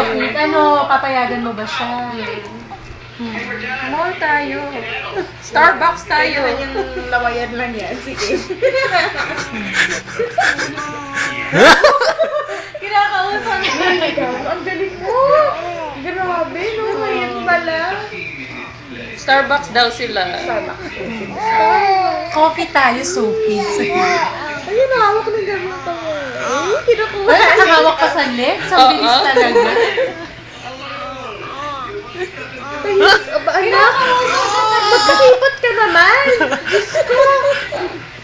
Sweet. Ano, papayagan mo ba siya? Mall tayo. Starbucks tayo. Yung lawayan lang yan. Sige. Kinakausap niya. Ang galing mo. Grabe, no? Ngayon pala. Starbucks daw sila. Coffee tayo, Sophie. Ayun, hawak ng gamit ako. Ay, kinukuha. Ay, nakahawak pa sa legs. Ang bilis talaga. Ayun, anak. Magkakipot ka naman. Diyos ko.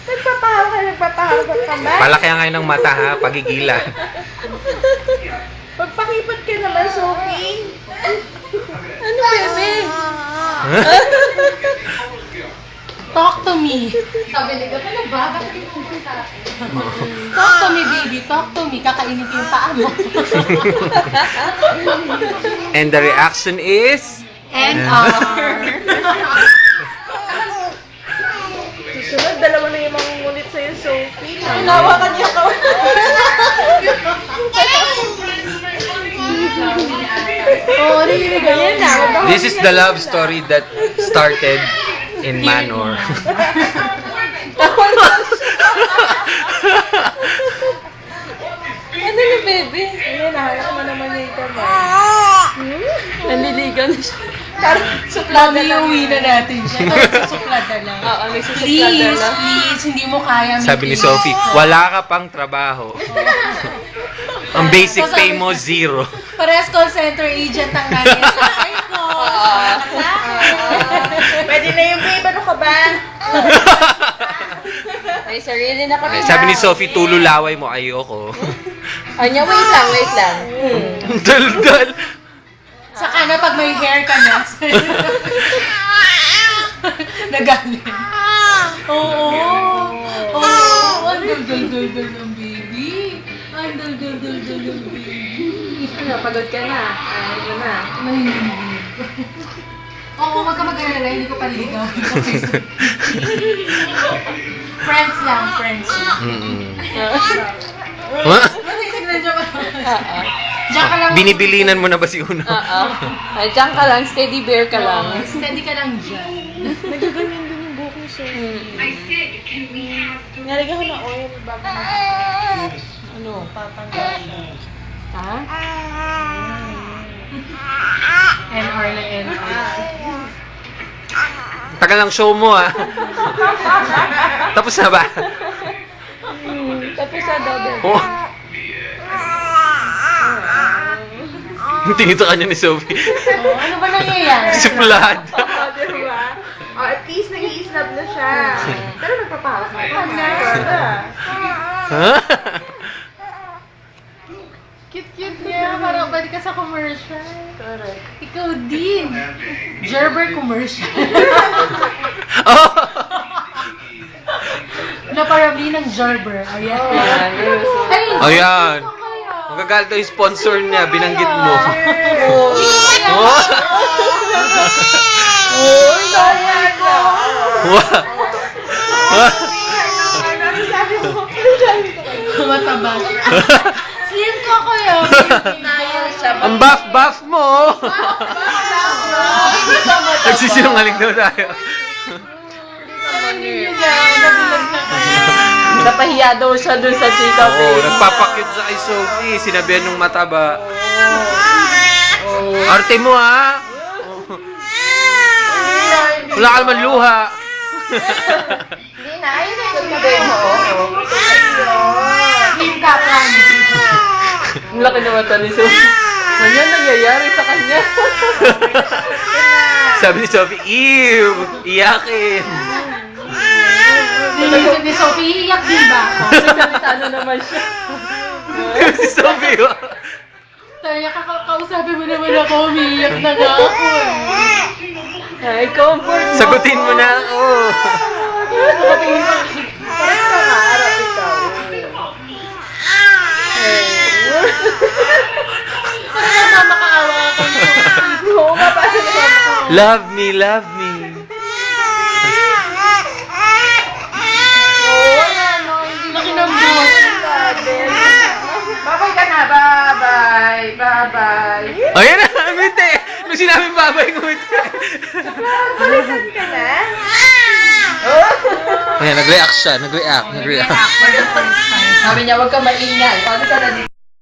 Nagpapahawak ka ba? Palakyan kayo ng mata ha, pagigila. Magpakipot ka naman, Sophie. Ano, bebe? Talk to me. Sabi nila, ano ba? Talk to me, baby. Talk to me. Kakainin ko yung paa mo. And the reaction is... NR. Susunod, dalawa na yung mangungulit sa'yo, Sophie. Hinawakan niya ko. Oo, nililigayan na. This is the love story that started in Manor. Ano ni bebe? Ayun, nahanap mo naman yung ito mo. Nanliligaw na siya. Parang suplada Mami, lang. uwi na natin siya. Nagsusuplada lang. Oo, nagsusuplada Please, lang. please, hindi mo kaya. Sabi ni Sophie, wala ka pang trabaho. Ang basic pay mo, 0. Parehas call center agent ang nanay sa akin ko. Pwede na yung babe, ano ka ba? May sarili na kami. Sabi ni Sophie, tululaway mo, ayoko. Anya, wait lang. Dal-dal. Saka na pag may hair ka na. Nagaling. Oo. Oo. Ang dal-dal-dal ng baby. Ang dal-dal-dal ng baby. Ano, pagod ka na. Ano na? Mahilig. Oo, wag ka mag-alala. Hindi ko paliligaw. Friends lang, friends lang. What? Masisig na dyan ka. Oo. Diyan ka lang. Binibilinan mo na ba si Uno? Oo. Ay, diyan ka lang. Steady bear ka lang. Steady ka lang dyan. Nagaganyan din yung buhok ni Sophie. Nalagyan ko ng oil bago na Ano? tatanggal siya. Ha? NR na NR. Tagal lang show mo ha. Tapos na ba? Tapos sa double. Oh. Tinito ka niya ni Sophie. Oh, ano ba nangyayari? Suplad. Oo, diba? Oh, at least nag-i-snap na siya. Pero nagpapahawak na siya. Ha? Cute-cute niya. Parang balik ka sa commercial. Correct. Ikaw din. Gerber commercial. Oh. Naparabli ng Gerber. Ayan. Ay, Ayan. ito kaya. Magagalit daw yung sponsor niya, binanggit mo. Oh. Uy, sayang na. Ano sabi mo? Mataba. Slim ka kaya. Ang buff-buff mo. Nagsisinungaling daw tayo. Nabilag na kaya. Napahiya daw siya dun sa chika Oo, face. nagpapakit sa kay Sophie. Sinabihan nung mataba. Arte mo ha. Wala ka naman luha. Hindi na, ayun na yung sabi mo. Slim ka, promise. Ang laki na mata ni Sophie. Ano nangyayari sa kanya? Sabi ni Sophie, ew, iyakin. Ni Sophie, iyak din ba ako? Nagsalita na naman siya. Si Sophie, oh. Taya, kakausapin mo naman ako, umiiyak na nga ako eh. Ay, comfort mo. Sagutin mo na ako. Parang ka nga, harap ikaw. Parang mamakaawa ako. Oo nga, paano naman? Love me, love me. Oo nga, no, hindi Laki ng buhok. Bye-bye ka na, bye-bye. Bye. Bye-bye. Ayan na, ngumiti. Nung sinabi babay, ngumiti. Balikan ka na. Ayan, nag-react siya. Nag-react. For the first time. Sabi niya, huwag ka maingay. Paano ka na